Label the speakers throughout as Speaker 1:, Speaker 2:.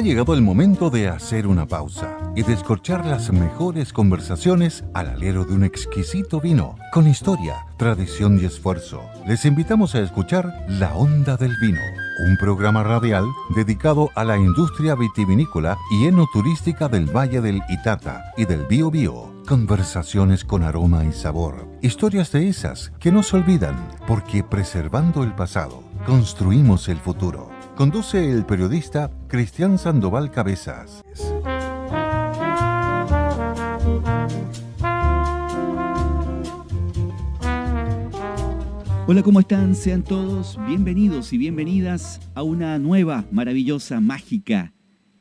Speaker 1: llegado el momento de hacer una pausa y descorchar las mejores conversaciones al alero de un exquisito vino, con historia, tradición y esfuerzo. Les invitamos a escuchar La Onda del Vino, un programa radial dedicado a la industria vitivinícola y enoturística del Valle del Itata y del Biobío. Conversaciones con aroma y sabor. Historias de esas que no se olvidan, porque preservando el pasado, construimos el futuro. Conduce el periodista Cristian Sandoval Cabezas.
Speaker 2: Hola, ¿cómo están? Sean todos bienvenidos y bienvenidas a una nueva, maravillosa, mágica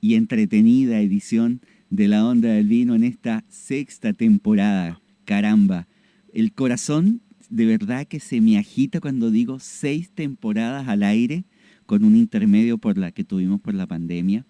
Speaker 2: y entretenida edición de La Onda del Vino en esta sexta temporada. Caramba, el corazón de verdad que se me agita cuando digo 6 temporadas al aire, con un intermedio por la que tuvimos por la pandemia.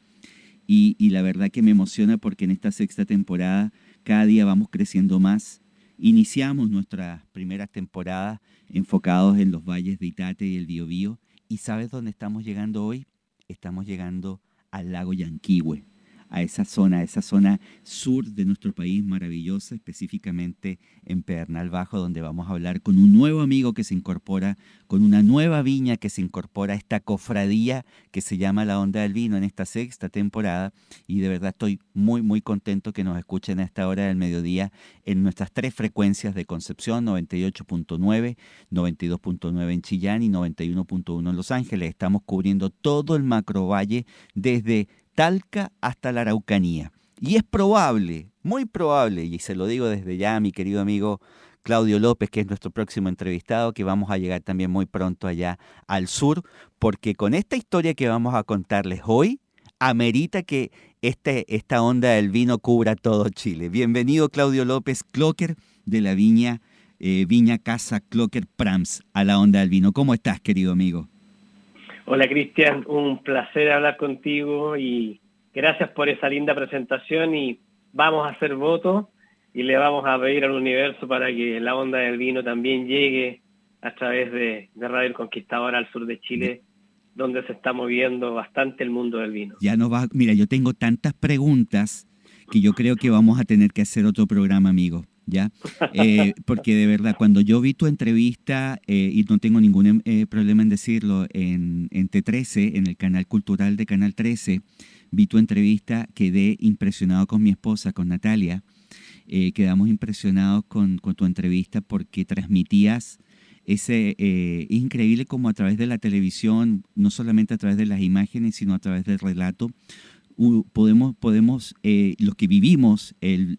Speaker 2: Y la verdad que me emociona porque en esta sexta temporada cada día vamos creciendo más. Iniciamos nuestras primeras temporadas enfocados en los valles de Itate y el Biobío. ¿Y sabes dónde estamos llegando hoy? Estamos llegando al lago Yanquihue, a esa zona sur de nuestro país maravillosa, específicamente en Pedernal Bajo, donde vamos a hablar con un nuevo amigo que se incorpora, con una nueva viña que se incorpora a esta cofradía que se llama La Onda del Vino en esta sexta temporada. Y de verdad estoy muy, muy contento que nos escuchen a esta hora del mediodía en nuestras 3 frecuencias de Concepción, 98.9, 92.9 en Chillán y 91.1 en Los Ángeles. Estamos cubriendo todo el macrovalle desde Talca hasta la Araucanía. Y es probable, muy probable, y se lo digo desde ya a mi querido amigo Claudio López, que es nuestro próximo entrevistado, que vamos a llegar también muy pronto allá al sur, porque con esta historia que vamos a contarles hoy, amerita que esta onda del vino cubra todo Chile. Bienvenido Claudio López, clocker de la viña Casa Clocker Prams, a La Onda del Vino. ¿Cómo estás, querido amigo?
Speaker 3: Hola Cristian, un placer hablar contigo y gracias por esa linda presentación, y vamos a hacer voto y le vamos a pedir al universo para que La Onda del Vino también llegue a través de Radio El Conquistador al sur de Chile, donde se está moviendo bastante el mundo del vino.
Speaker 2: Ya no va, mira, yo tengo tantas preguntas que yo creo que vamos a tener que hacer otro programa, amigo. ¿Ya? Porque de verdad, cuando yo vi tu entrevista, y no tengo ningún problema en decirlo, en T13, en el canal cultural de Canal 13, vi tu entrevista, quedé impresionado con mi esposa, con Natalia, quedamos impresionados con tu entrevista porque transmitías ese increíble como a través de la televisión, no solamente a través de las imágenes, sino a través del relato, podemos los que vivimos el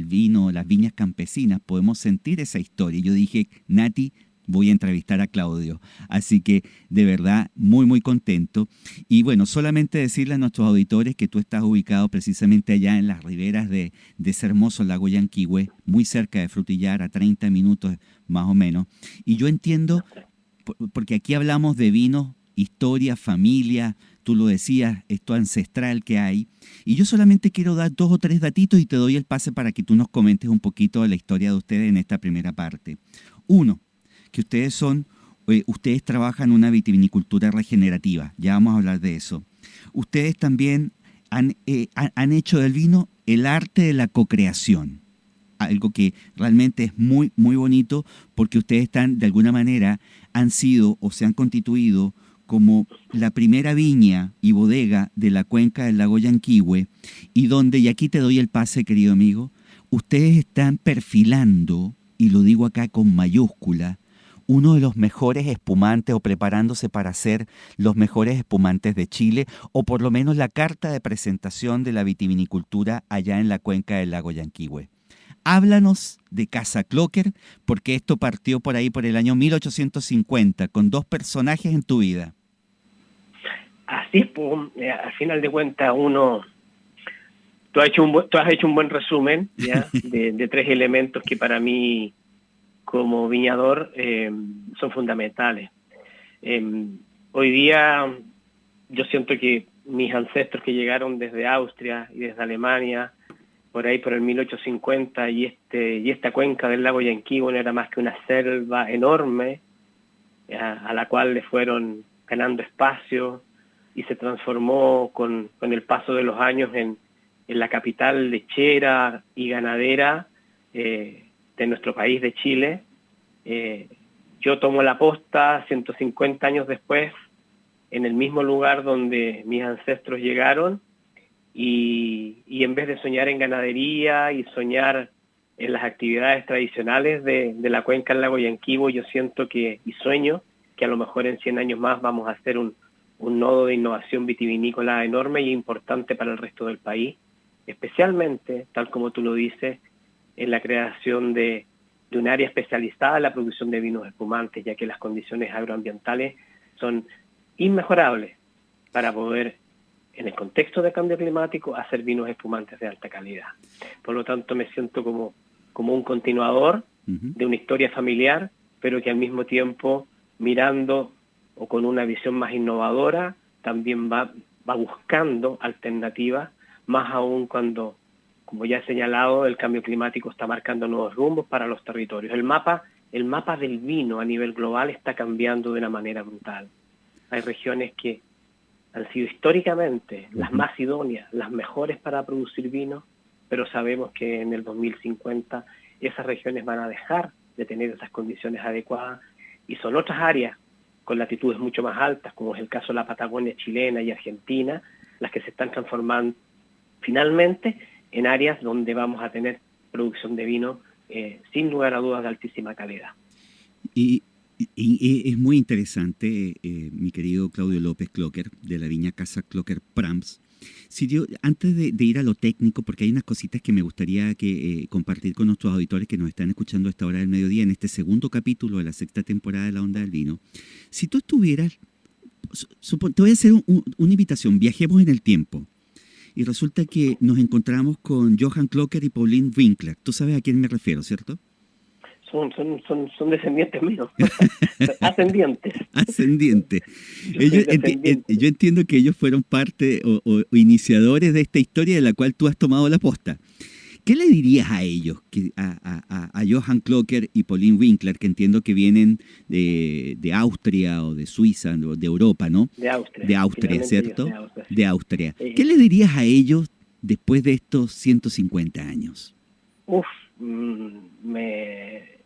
Speaker 2: vino, las viñas campesinas, podemos sentir esa historia. Yo dije, Nati, voy a entrevistar a Claudio. Así que, de verdad, muy, muy contento. Y bueno, solamente decirle a nuestros auditores que tú estás ubicado precisamente allá en las riberas de ese hermoso lago Yanquihue, muy cerca de Frutillar, a 30 minutos más o menos. Y yo entiendo, porque aquí hablamos de vino, historia, familia, tú lo decías, esto ancestral que hay. Y yo solamente quiero dar 2 o 3 datitos y te doy el pase para que tú nos comentes un poquito de la historia de ustedes en esta primera parte. Uno, que ustedes trabajan una vitivinicultura regenerativa. Ya vamos a hablar de eso. Ustedes también han hecho del vino el arte de la cocreación. Algo que realmente es muy, muy bonito, porque ustedes están, de alguna manera, han sido o se han constituido como la primera viña y bodega de la cuenca del lago Yanquihue, y donde, y aquí te doy el pase, querido amigo, ustedes están perfilando, y lo digo acá con mayúscula, uno de los mejores espumantes, o preparándose para hacer los mejores espumantes de Chile, o por lo menos la carta de presentación de la vitivinicultura allá en la cuenca del lago Yanquihue. Háblanos de Casa Clocker, porque esto partió por ahí por el año 1850, con 2 personajes en tu vida.
Speaker 3: Así es, pues, al final de cuentas tú has hecho un buen resumen, ¿ya? de 3 elementos que para mí, como viñador, son fundamentales. Hoy día yo siento que mis ancestros que llegaron desde Austria y desde Alemania, por ahí por el 1850, y esta cuenca del lago Yanquihue no era más que una selva enorme, a la cual le fueron ganando espacio, y se transformó con el paso de los años en la capital lechera y ganadera de nuestro país, de Chile. Yo tomo la posta 150 años después, en el mismo lugar donde mis ancestros llegaron, y en vez de soñar en ganadería y soñar en las actividades tradicionales de la cuenca del lago Yanquihue, yo siento y sueño que a lo mejor en 100 años más vamos a hacer un nodo de innovación vitivinícola enorme y importante para el resto del país, especialmente, tal como tú lo dices, en la creación de un área especializada en la producción de vinos espumantes, ya que las condiciones agroambientales son inmejorables para poder, en el contexto de cambio climático, hacer vinos espumantes de alta calidad. Por lo tanto, me siento como un continuador de una historia familiar, pero que al mismo tiempo, mirando o con una visión más innovadora, también va buscando alternativas, más aún cuando, como ya he señalado, el cambio climático está marcando nuevos rumbos para los territorios. El mapa del vino a nivel global está cambiando de una manera brutal. Hay regiones que han sido históricamente las más idóneas, las mejores para producir vino, pero sabemos que en el 2050 esas regiones van a dejar de tener esas condiciones adecuadas, y son otras áreas con latitudes mucho más altas, como es el caso de la Patagonia chilena y Argentina, las que se están transformando finalmente en áreas donde vamos a tener producción de vino sin lugar a dudas de altísima calidad.
Speaker 2: Y es muy interesante, mi querido Claudio López Clocker, de la viña Casa Clocker Prams. Si yo, antes de ir a lo técnico, porque hay unas cositas que me gustaría compartir con nuestros auditores que nos están escuchando a esta hora del mediodía, en este segundo capítulo de la sexta temporada de La Onda del Vino. Si tú estuvieras, te voy a hacer una invitación, viajemos en el tiempo. Y resulta que nos encontramos con Johann Clocker y Pauline Winkler. Tú sabes a quién me refiero, ¿cierto?
Speaker 3: Son descendientes míos. Ascendientes.
Speaker 2: Ascendientes. Yo entiendo que ellos fueron parte o iniciadores de esta historia de la cual tú has tomado la posta. ¿Qué le dirías a ellos, a Johann Clocker y Pauline Winkler, que entiendo que vienen de Austria o de Suiza, de Europa, ¿no?
Speaker 3: De Austria.
Speaker 2: De Austria, ¿cierto?
Speaker 3: De Austria, sí.
Speaker 2: De Austria. ¿Qué le dirías a ellos después de estos 150 años?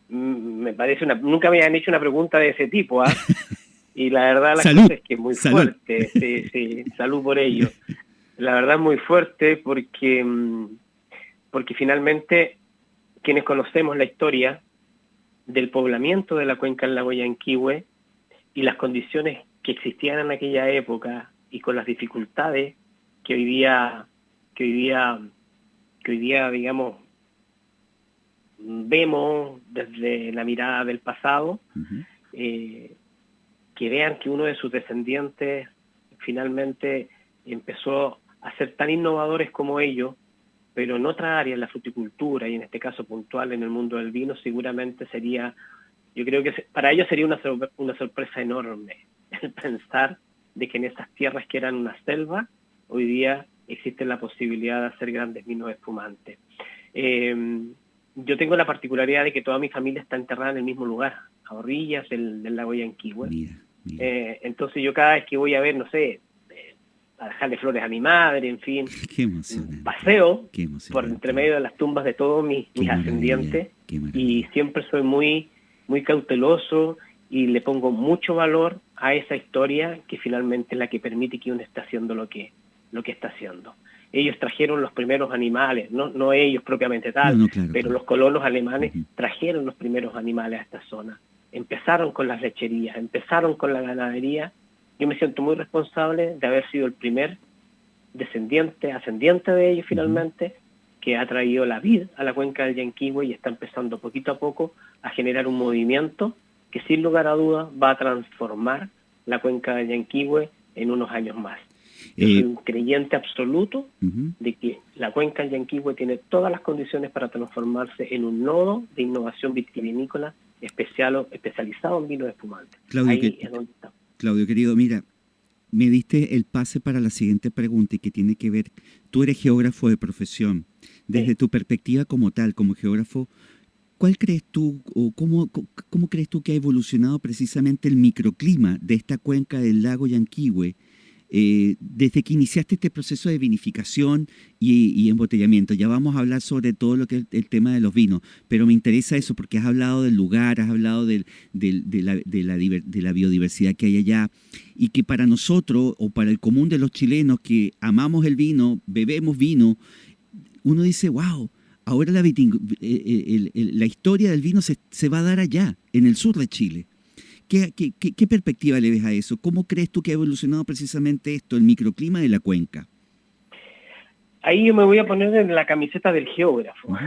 Speaker 3: Me parece nunca me habían hecho una pregunta de ese tipo, ¿ah? Y la verdad la
Speaker 2: Salud.
Speaker 3: cosa es que es muy fuerte. Sí, salud por ello. La verdad es muy fuerte porque finalmente quienes conocemos la historia del poblamiento de la cuenca del lago Yanquihue y las condiciones que existían en aquella época y con las dificultades que hoy día digamos vemos desde la mirada del pasado, que vean que uno de sus descendientes finalmente empezó a ser tan innovadores como ellos, pero en otra área, en la fruticultura y en este caso puntual en el mundo del vino, seguramente sería, yo creo que para ellos sería una sorpresa enorme el pensar de que en esas tierras que eran una selva, hoy día existe la posibilidad de hacer grandes vinos espumantes. Yo tengo la particularidad de que toda mi familia está enterrada en el mismo lugar, a orillas del lago Yanquihue.
Speaker 2: Mira.
Speaker 3: Entonces yo cada vez que voy a ver, no sé, a dejarle flores a mi madre, en fin,
Speaker 2: Qué emocionante.
Speaker 3: Paseo
Speaker 2: Qué emocionante.
Speaker 3: por entre medio de las tumbas de todos mis ascendientes, y siempre soy muy, muy cauteloso y le pongo mucho valor a esa historia que finalmente es la que permite que uno esté haciendo lo que está haciendo. Ellos trajeron los primeros animales, no ellos propiamente tal,
Speaker 2: claro,
Speaker 3: pero los colonos alemanes trajeron los primeros animales a esta zona. Empezaron con las lecherías, empezaron con la ganadería. Yo me siento muy responsable de haber sido el primer ascendiente de ellos finalmente, que ha traído la vid a la cuenca del Yanquihue y está empezando poquito a poco a generar un movimiento que sin lugar a dudas va a transformar la cuenca del Yanquihue en unos años más. Yo soy un creyente absoluto de que la cuenca del Yanquihue tiene todas las condiciones para transformarse en un nodo de innovación vitivinícola especializado en vinos espumantes. Ahí es donde estamos.
Speaker 2: Claudio, querido, mira, me diste el pase para la siguiente pregunta y que tiene que ver, tú eres geógrafo de profesión, desde tu perspectiva como tal, como geógrafo, ¿cuál crees tú o cómo crees tú que ha evolucionado precisamente el microclima de esta cuenca del lago Yanquihue desde que iniciaste este proceso de vinificación y embotellamiento. Ya vamos a hablar sobre todo lo que es el tema de los vinos, pero me interesa eso porque has hablado del lugar, has hablado de la biodiversidad que hay allá, y que para nosotros o para el común de los chilenos que amamos el vino, bebemos vino, uno dice, wow, ahora la historia del vino se va a dar allá, en el sur de Chile. ¿Qué perspectiva le ves a eso? ¿Cómo crees tú que ha evolucionado precisamente esto, el microclima de la cuenca?
Speaker 3: Ahí yo me voy a poner en la camiseta del geógrafo.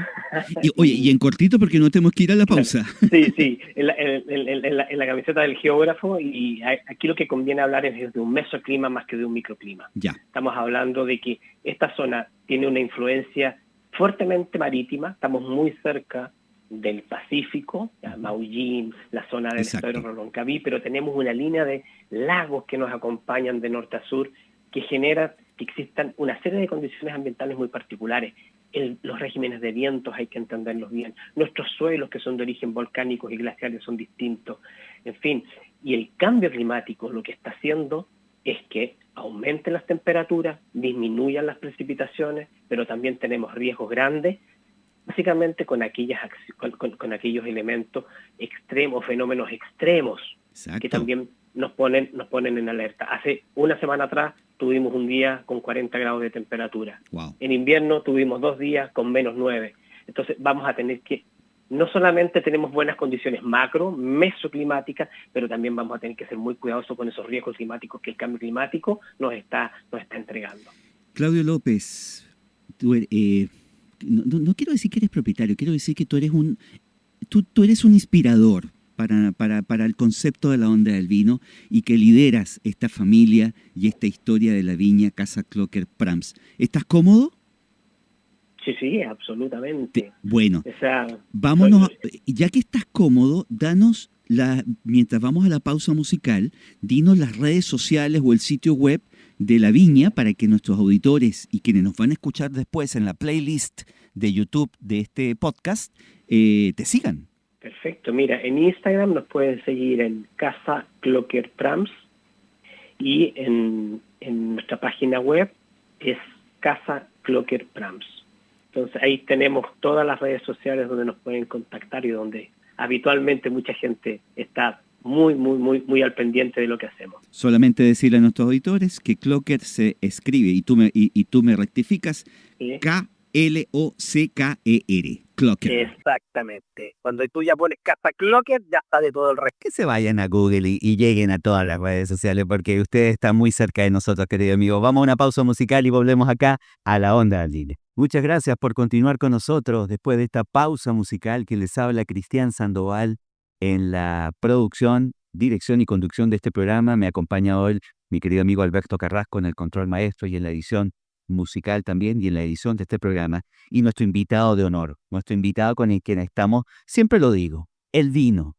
Speaker 2: Y en cortito porque no tenemos que ir a la pausa.
Speaker 3: Sí, en la camiseta del geógrafo, y aquí lo que conviene hablar es de un mesoclima más que de un microclima.
Speaker 2: Ya.
Speaker 3: Estamos hablando de que esta zona tiene una influencia fuertemente marítima, estamos muy cerca del Pacífico, Maullín, la zona del estuario Roncaví, pero tenemos una línea de lagos que nos acompañan de norte a sur, que genera que existan una serie de condiciones ambientales muy particulares. Los regímenes de vientos hay que entenderlos bien. Nuestros suelos, que son de origen volcánico y glaciares, son distintos. En fin, y el cambio climático lo que está haciendo es que aumenten las temperaturas, disminuyan las precipitaciones, pero también tenemos riesgos grandes, básicamente con aquellos elementos extremos, fenómenos extremos, que también nos ponen en alerta. Hace una semana atrás tuvimos un día con 40 grados de temperatura.
Speaker 2: Wow.
Speaker 3: En invierno tuvimos 2 días con -9. Entonces vamos a tener que, no solamente tenemos buenas condiciones macro, mesoclimáticas, pero también vamos a tener que ser muy cuidadosos con esos riesgos climáticos que el cambio climático nos está entregando.
Speaker 2: Claudio López, tú no quiero decir que eres propietario, quiero decir que tú eres tú eres un inspirador para el concepto de la onda del vino, y que lideras esta familia y esta historia de la viña Casa Clocker Prams. ¿Estás cómodo?
Speaker 3: Sí, absolutamente.
Speaker 2: Bueno,
Speaker 3: o sea,
Speaker 2: vámonos, ya que estás cómodo, danos, mientras vamos a la pausa musical, dinos las redes sociales o el sitio web de la viña para que nuestros auditores y quienes nos van a escuchar después en la playlist de YouTube de este podcast te sigan.
Speaker 3: Perfecto, mira, en Instagram nos pueden seguir en Casa Clocker Prams, y en nuestra página web es Casa Clocker Prams. Entonces ahí tenemos todas las redes sociales donde nos pueden contactar y donde habitualmente mucha gente está muy al pendiente de lo que hacemos.
Speaker 2: Solamente decirle a nuestros auditores que Clocker se escribe, y tú me rectificas, ¿sí? K-L-O-C-K-E-R. Clocker.
Speaker 4: Exactamente. Cuando tú ya pones Casa Clocker, ya está de todo el resto.
Speaker 2: Que se vayan a Google y lleguen a todas las redes sociales, porque ustedes están muy cerca de nosotros, querido amigo. Vamos a una pausa musical y volvemos acá a La Onda del Vino. Muchas gracias por continuar con nosotros después de esta pausa musical. Que les habla Cristian Sandoval en la producción, dirección y conducción de este programa. Me acompaña hoy mi querido amigo Alberto Carrasco en el control maestro y en la edición musical también, y en la edición de este programa, y nuestro invitado de honor, nuestro invitado con el quien estamos, siempre lo digo, el vino,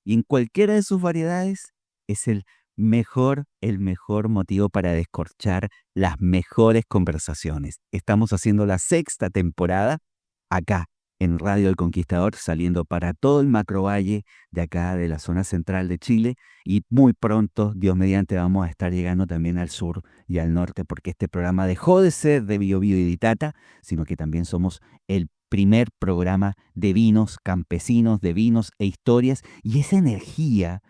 Speaker 2: y en cualquiera de sus variedades, es el mejor motivo para descorchar las mejores conversaciones. Estamos haciendo la 6ª temporada acá en Radio El Conquistador, saliendo para todo el macrovalle de acá de la zona central de Chile, y muy pronto, Dios mediante, vamos a estar llegando también al sur y al norte, porque este programa dejó de ser de Bio Bio y Ditata, sino que también somos el primer programa de vinos campesinos, de vinos e historias, y esa energía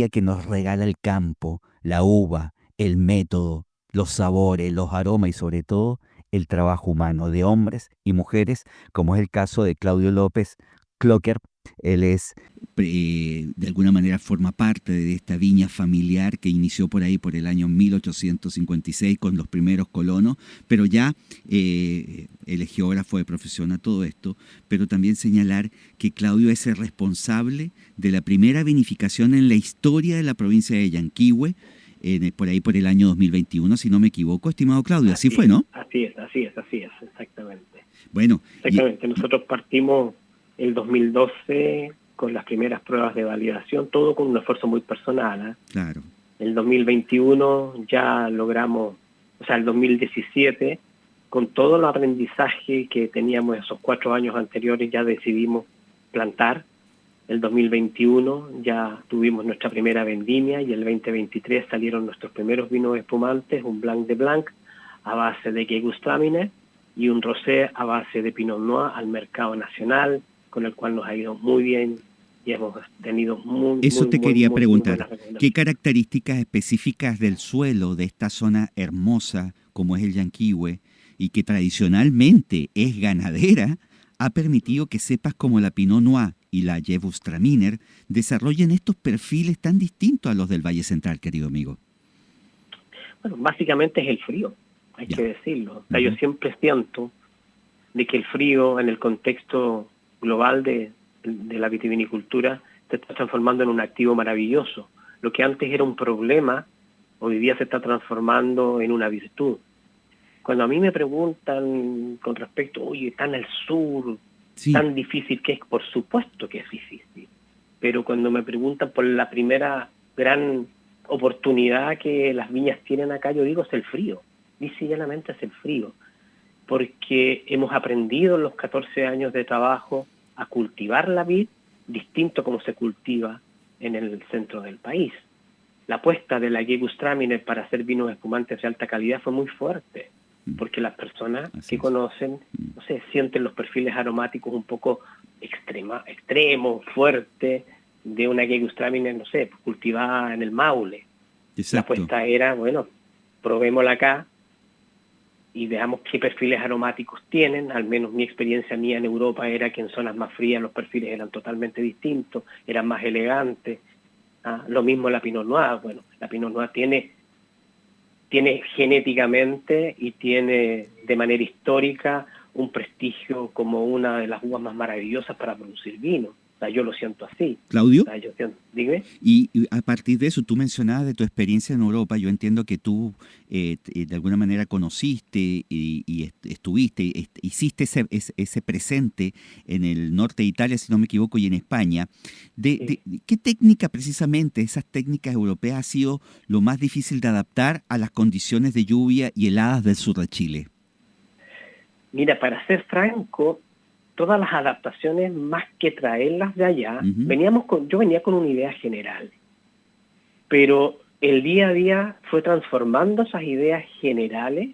Speaker 2: que nos regala el campo, la uva, el método, los sabores, los aromas y sobre todo el trabajo humano de hombres y mujeres, como es el caso de Claudio López Clocker. Él es, de alguna manera, forma parte de esta viña familiar que inició por ahí por el año 1856 con los primeros colonos, pero ya él es geógrafo de profesión a todo esto, pero también señalar que Claudio es el responsable de la primera vinificación en la historia de la provincia de Yanquihue, por ahí por el año 2021, si no me equivoco, estimado Claudio. Así fue, ¿no?
Speaker 3: Así es, exactamente.
Speaker 2: Bueno.
Speaker 3: Exactamente, nosotros partimos el 2012 con las primeras pruebas de validación, todo con un esfuerzo muy personal, ¿eh?
Speaker 2: Claro.
Speaker 3: El 2021 ya logramos, el 2017, con todo el aprendizaje que teníamos esos 4 años anteriores, ya decidimos plantar El 2021 ya tuvimos nuestra primera vendimia y el 2023 salieron nuestros primeros vinos espumantes, un Blanc de Blanc a base de Gewürztraminer y un Rosé a base de Pinot Noir al mercado nacional, con el cual nos ha ido muy bien y hemos tenido
Speaker 2: Eso te quería preguntar.
Speaker 3: buenas recomendaciones.
Speaker 2: ¿Qué características específicas del suelo de esta zona hermosa, como es el Llanquihue, y que tradicionalmente es ganadera, ha permitido que cepas como la Pinot Noir y la Gewürztraminer desarrollen estos perfiles tan distintos a los del Valle Central, querido amigo?
Speaker 3: Bueno, básicamente es el frío, hay que decirlo. O sea, yo siempre siento de que el frío en el contexto global de la vitivinicultura se está transformando en un activo maravilloso. Lo que antes era un problema, hoy día se está transformando en una virtud. Cuando a mí me preguntan con respecto, oye, tan al sur,
Speaker 2: Sí.
Speaker 3: tan difícil que es, por supuesto que es difícil. Pero cuando me preguntan por la primera gran oportunidad que las viñas tienen acá, yo digo, es el frío. Dice llanamente es el frío. Porque hemos aprendido en los 14 años de trabajo a cultivar la vid distinto como se cultiva en el centro del país. La apuesta de la Gewürztraminer para hacer vinos espumantes de alta calidad fue muy fuerte, porque las personas que conocen, no sé, sienten los perfiles aromáticos un poco extremos, fuertes, de una Gewürztraminer, no sé, cultivada en el Maule.
Speaker 2: Exacto.
Speaker 3: La apuesta era, bueno, probémosla acá y veamos qué perfiles aromáticos tienen. Al menos mi experiencia mía en Europa era que en zonas más frías los perfiles eran totalmente distintos, eran más elegantes. Lo mismo la Pinot Noir. Bueno, la Pinot Noir tiene genéticamente y tiene de manera histórica un prestigio como una de las uvas más maravillosas para producir vino. O sea, yo lo siento así.
Speaker 2: Claudio,
Speaker 3: O sea, yo siento, dime.
Speaker 2: y a partir de eso, tú mencionabas de tu experiencia en Europa. Yo entiendo que tú de alguna manera conociste y estuviste, hiciste ese presente en el norte de Italia, si no me equivoco, y en España. ¿Qué técnica precisamente, esas técnicas europeas, ha sido lo más difícil de adaptar a las condiciones de lluvia y heladas del sur de Chile?
Speaker 3: Mira, para ser franco, todas las adaptaciones, más que traerlas de allá, yo venía con una idea general, pero el día a día fue transformando esas ideas generales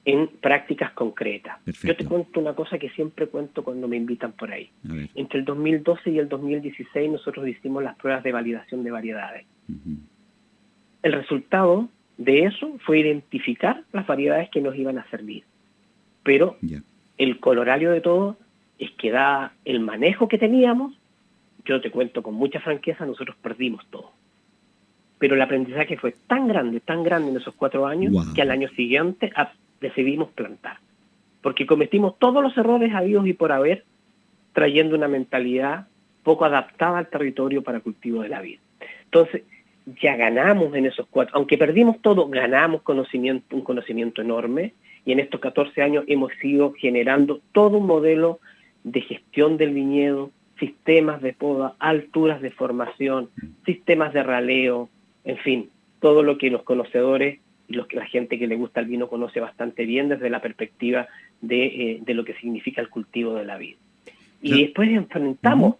Speaker 3: en prácticas concretas.
Speaker 2: Perfecto.
Speaker 3: Yo te cuento una cosa que siempre cuento cuando me invitan por ahí. Entre el 2012 y el 2016 nosotros hicimos las pruebas de validación de variedades. El resultado de eso fue identificar las variedades que nos iban a servir. Pero el colorario de todo es que da el manejo que teníamos, yo te cuento con mucha franqueza, nosotros perdimos todo. Pero el aprendizaje fue tan grande en esos 4 años, que al año siguiente decidimos plantar. Porque cometimos todos los errores habidos y por haber, trayendo una mentalidad poco adaptada al territorio para cultivo de la vid. Entonces, ya ganamos en esos 4, aunque perdimos todo, ganamos un conocimiento enorme, y en estos 14 años hemos ido generando todo un modelo de gestión del viñedo, sistemas de poda, alturas de formación, sistemas de raleo, en fin, todo lo que los conocedores y la gente que le gusta el vino conoce bastante bien desde la perspectiva de lo que significa el cultivo de la vid. Y después enfrentamos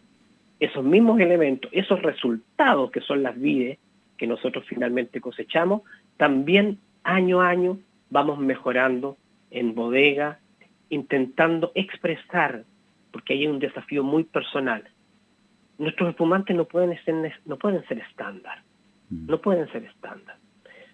Speaker 3: esos mismos elementos, esos resultados que son las vides que nosotros finalmente cosechamos, también año a año vamos mejorando en bodega, intentando expresar, porque hay un desafío muy personal. Nuestros espumantes no pueden ser estándar. No pueden ser estándar.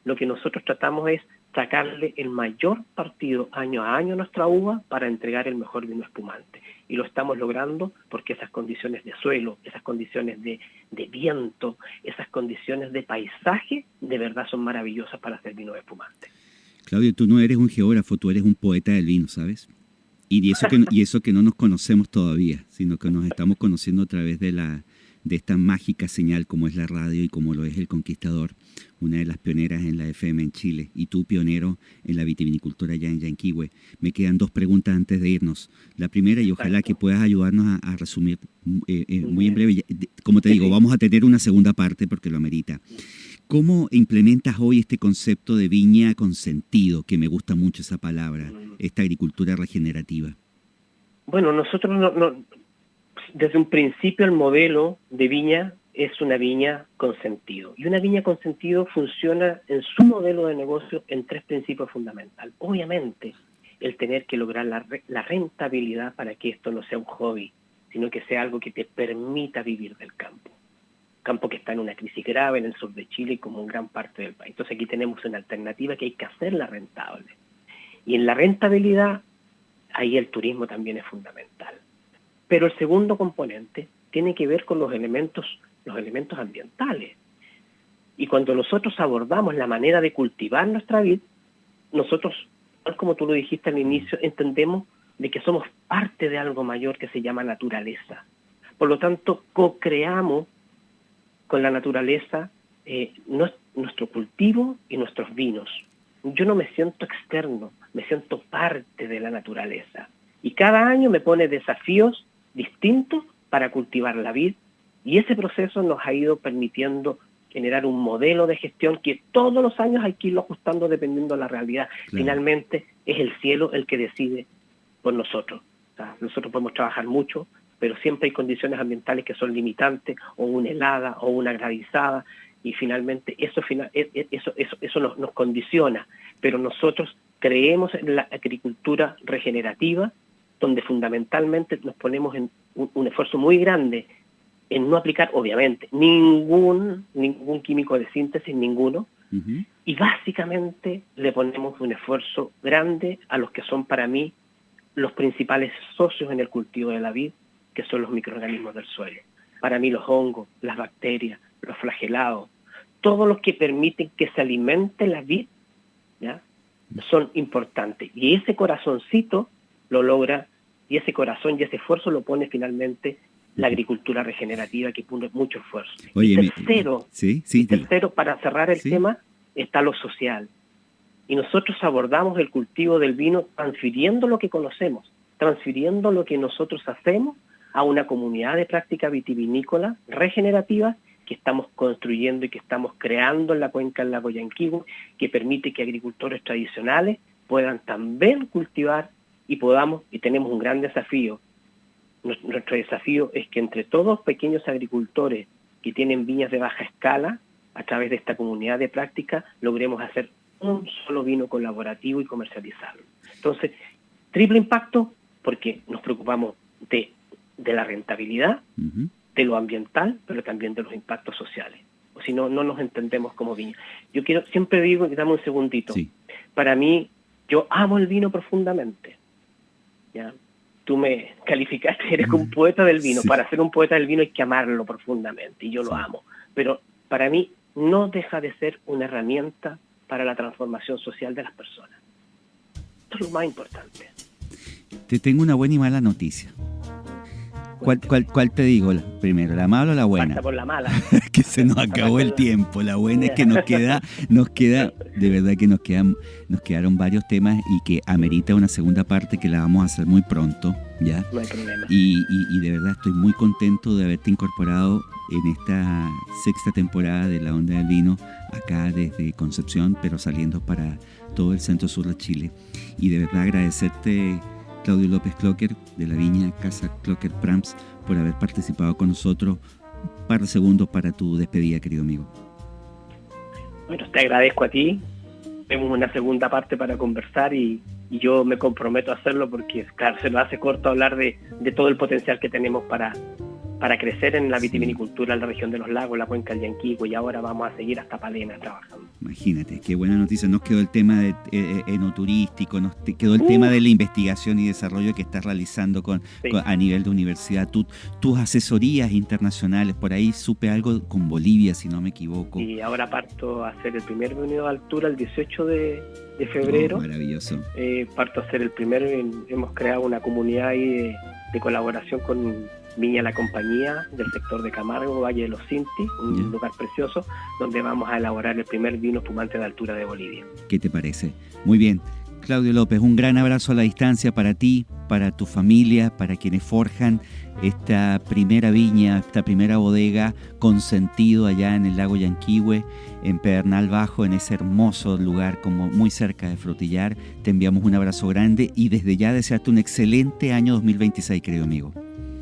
Speaker 3: Lo que nosotros tratamos es sacarle el mayor partido año a año a nuestra uva para entregar el mejor vino espumante. Y lo estamos logrando porque esas condiciones de suelo, esas condiciones de viento, esas condiciones de paisaje, de verdad son maravillosas para hacer vino espumante.
Speaker 2: Claudio, tú no eres un geógrafo, tú eres un poeta del vino, ¿sabes? Y eso que no nos conocemos todavía, sino que nos estamos conociendo a través de esta mágica señal como es la radio y como lo es El Conquistador, una de las pioneras en la FM en Chile, y tú pionero en la vitivinicultura allá en Llanquihue. Me quedan 2 preguntas antes de irnos. La primera, y ojalá que puedas ayudarnos a resumir muy en breve. Como te digo, vamos a tener una segunda parte porque lo amerita. ¿Cómo implementas hoy este concepto de viña con sentido, que me gusta mucho esa palabra, esta agricultura regenerativa?
Speaker 3: Bueno, nosotros desde un principio el modelo de viña es una viña con sentido. Y una viña con sentido funciona en su modelo de negocio en 3 principios fundamentales. Obviamente, el tener que lograr la rentabilidad para que esto no sea un hobby, sino que sea algo que te permita vivir del campo. Campo que está en una crisis grave en el sur de Chile como en gran parte del país. Entonces aquí tenemos una alternativa que hay que hacerla rentable. Y en la rentabilidad, ahí el turismo también es fundamental. Pero el segundo componente tiene que ver con los elementos ambientales. Y cuando nosotros abordamos la manera de cultivar nuestra vid, nosotros, tal como tú lo dijiste al inicio, entendemos de que somos parte de algo mayor que se llama naturaleza. Por lo tanto, co-creamos con la naturaleza nuestro cultivo y nuestros vinos. Yo no me siento externo, me siento parte de la naturaleza. Y cada año me pone desafíos distintos para cultivar la vid, y ese proceso nos ha ido permitiendo generar un modelo de gestión que todos los años hay que irlo ajustando dependiendo de la realidad. Claro. Finalmente es el cielo el que decide por nosotros. O sea, nosotros podemos trabajar mucho, pero siempre hay condiciones ambientales que son limitantes, o una helada, o una granizada, y finalmente eso nos condiciona. Pero nosotros creemos en la agricultura regenerativa, donde fundamentalmente nos ponemos en un esfuerzo muy grande en no aplicar, obviamente, ningún químico de síntesis, ninguno, y básicamente le ponemos un esfuerzo grande a los que son para mí los principales socios en el cultivo de la vid, que son los microorganismos del suelo. Para mí los hongos, las bacterias, los flagelados, todos los que permiten que se alimente la vid, ¿ya?, son importantes. Y ese corazoncito lo logra, y ese corazón y ese esfuerzo lo pone finalmente la agricultura regenerativa, que pone mucho esfuerzo.
Speaker 2: Oye,
Speaker 3: y tercero, para cerrar el tema, está lo social. Y nosotros abordamos el cultivo del vino transfiriendo lo que conocemos, transfiriendo lo que nosotros hacemos a una comunidad de práctica vitivinícola regenerativa que estamos construyendo y que estamos creando en la cuenca del lago Yanquihue, que permite que agricultores tradicionales puedan también cultivar y tenemos un gran desafío. Nuestro desafío es que entre todos pequeños agricultores que tienen viñas de baja escala, a través de esta comunidad de práctica, logremos hacer un solo vino colaborativo y comercializarlo. Entonces, triple impacto, porque nos preocupamos de la rentabilidad, de lo ambiental, pero también de los impactos sociales. O si no, no nos entendemos como viña. Siempre digo, dame un segundito, para mí, yo amo el vino profundamente, ¿ya? Tú me calificaste, eres un poeta del vino. Para ser un poeta del vino hay que amarlo profundamente, y yo lo amo. Pero para mí no deja de ser una herramienta para la transformación social de las personas. Esto es lo más importante.
Speaker 2: Te tengo una buena y mala noticia. ¿Cuál te digo primero? ¿La mala o la buena?
Speaker 3: Falta por la mala.
Speaker 2: Que se nos acabó el tiempo. La buena es que nos queda, de verdad que nos quedaron varios temas y que amerita una segunda parte que la vamos a hacer muy pronto, ¿ya?
Speaker 3: No hay problema.
Speaker 2: Y de verdad estoy muy contento de haberte incorporado en esta 6ª temporada de La Onda del Vino, acá desde Concepción, pero saliendo para todo el centro-sur de Chile. Y de verdad agradecerte, Claudio López Clocker, de la viña Casa Clocker Prams, por haber participado con nosotros. Un par de segundos para tu despedida, querido amigo.
Speaker 3: Bueno, te agradezco a ti. Tenemos una segunda parte para conversar y yo me comprometo a hacerlo porque, claro, se nos hace corto hablar de todo el potencial que tenemos para crecer en la vitivinicultura en la región de los lagos, la cuenca del Yanquihue, y ahora vamos a seguir hasta Palena trabajando.
Speaker 2: Imagínate, qué buena noticia. Nos quedó el tema enoturístico, nos quedó el tema de la investigación y desarrollo que estás realizando a nivel de universidad. Tus asesorías internacionales, por ahí supe algo con Bolivia, si no me equivoco.
Speaker 3: Y ahora parto a hacer el primer vino de altura el 18 de febrero.
Speaker 2: Maravilloso.
Speaker 3: Parto a hacer el primero, hemos creado una comunidad ahí de colaboración con Viña La Compañía del sector de Camargo, Valle de los Cinti, un lugar precioso donde vamos a elaborar el primer vino espumante de altura de Bolivia.
Speaker 2: ¿Qué te parece? Muy bien. Claudio López, un gran abrazo a la distancia para ti, para tu familia, para quienes forjan esta primera viña, esta primera bodega con sentido allá en el lago Yanquihue, en Pedernal Bajo, en ese hermoso lugar como muy cerca de Frutillar. Te enviamos un abrazo grande y desde ya desearte un excelente año 2026, querido amigo.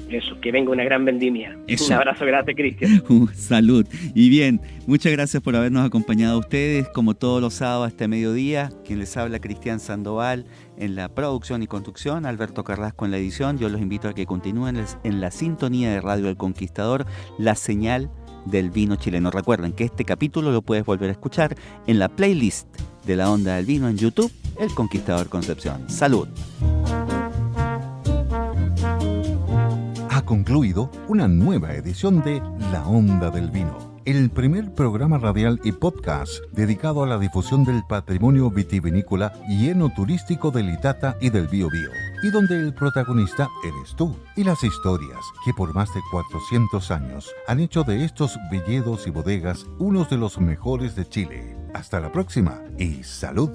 Speaker 3: Eso, que venga una gran vendimia.
Speaker 2: Eso.
Speaker 3: Un abrazo grande, Cristian.
Speaker 2: Salud. Y bien, muchas gracias por habernos acompañado a ustedes, como todos los sábados a este mediodía. Quien les habla, Cristian Sandoval, en la producción y conducción, Alberto Carrasco en la edición. Yo los invito a que continúen en la sintonía de Radio El Conquistador, la señal del vino chileno. Recuerden que este capítulo lo puedes volver a escuchar en la playlist de La Onda del Vino en YouTube, El Conquistador Concepción. Salud.
Speaker 1: Ha concluido una nueva edición de La Onda del Vino, el primer programa radial y podcast dedicado a la difusión del patrimonio vitivinícola y enoturístico del Itata y del Biobío, y donde el protagonista eres tú, y las historias que por más de 400 años han hecho de estos viñedos y bodegas unos de los mejores de Chile. Hasta la próxima y salud.